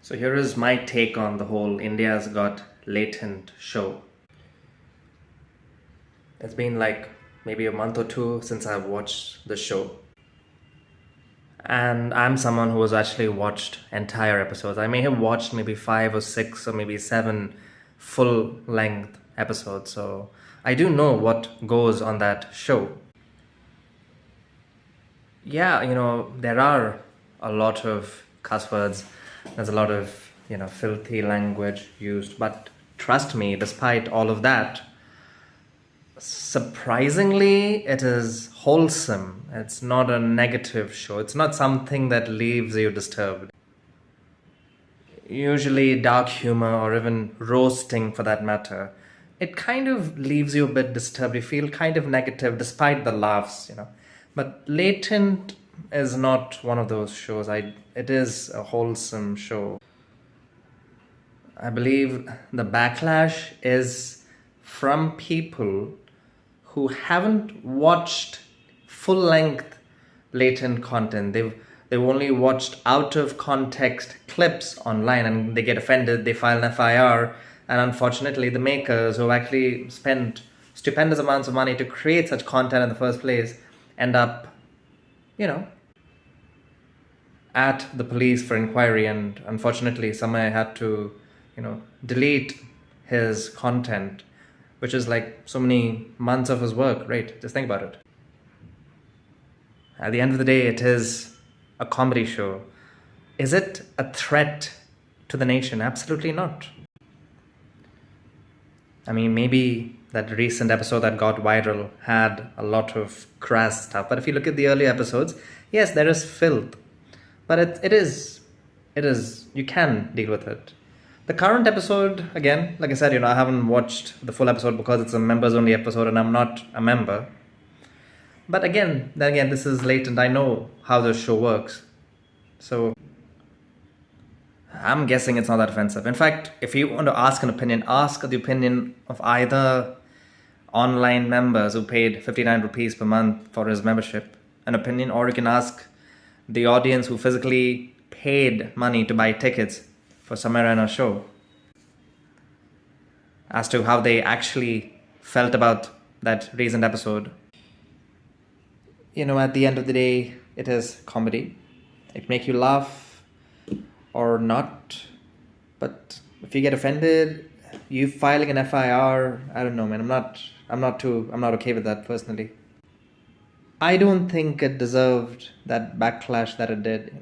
So here is my take on the whole India's Got Latent show. It's been like maybe a month or two since I've watched the show. And I'm someone who has actually watched entire episodes. I may have watched maybe 5 or 6 or maybe 7 full length episodes. So I do know what goes on that show. Yeah, there are a lot of cuss words. There's a lot of, filthy language used. But trust me, despite all of that, surprisingly, it is wholesome. It's not a negative show. It's not something that leaves you disturbed. Usually, dark humor or even roasting for that matter, it kind of leaves you a bit disturbed. You feel kind of negative despite the laughs. But Latent is not one of those shows. It is a wholesome show. I believe the backlash is from people who haven't watched full-length Latent content. They've only watched out of context clips online and they get offended, they file an FIR, and unfortunately the makers who actually spent stupendous amounts of money to create such content in the first place end up, at the police for inquiry, and unfortunately Samay had to, delete his content, which is like so many months of his work, right? Just think about it. At the end of the day, it is a comedy show. Is it a threat to the nation? Absolutely not. I mean, maybe that recent episode that got viral had a lot of crass stuff, but if you look at the earlier episodes, yes, there is filth, but it is, you can deal with it. The current episode, again, like I said, I haven't watched the full episode because it's a members only episode and I'm not a member. But then again, this is Latent. I know how the show works. So I'm guessing it's not that offensive. In fact, if you want to ask an opinion, ask the opinion of either online members who paid 59 rupees per month for his membership, an opinion, or you can ask the audience who physically paid money to buy tickets for Samira and her show as to how they actually felt about that recent episode. At the end of the day, it is comedy. It make you laugh or not. But if you get offended, you filing an FIR, I don't know, man. I'm not okay with that personally. I don't think it deserved that backlash that it did.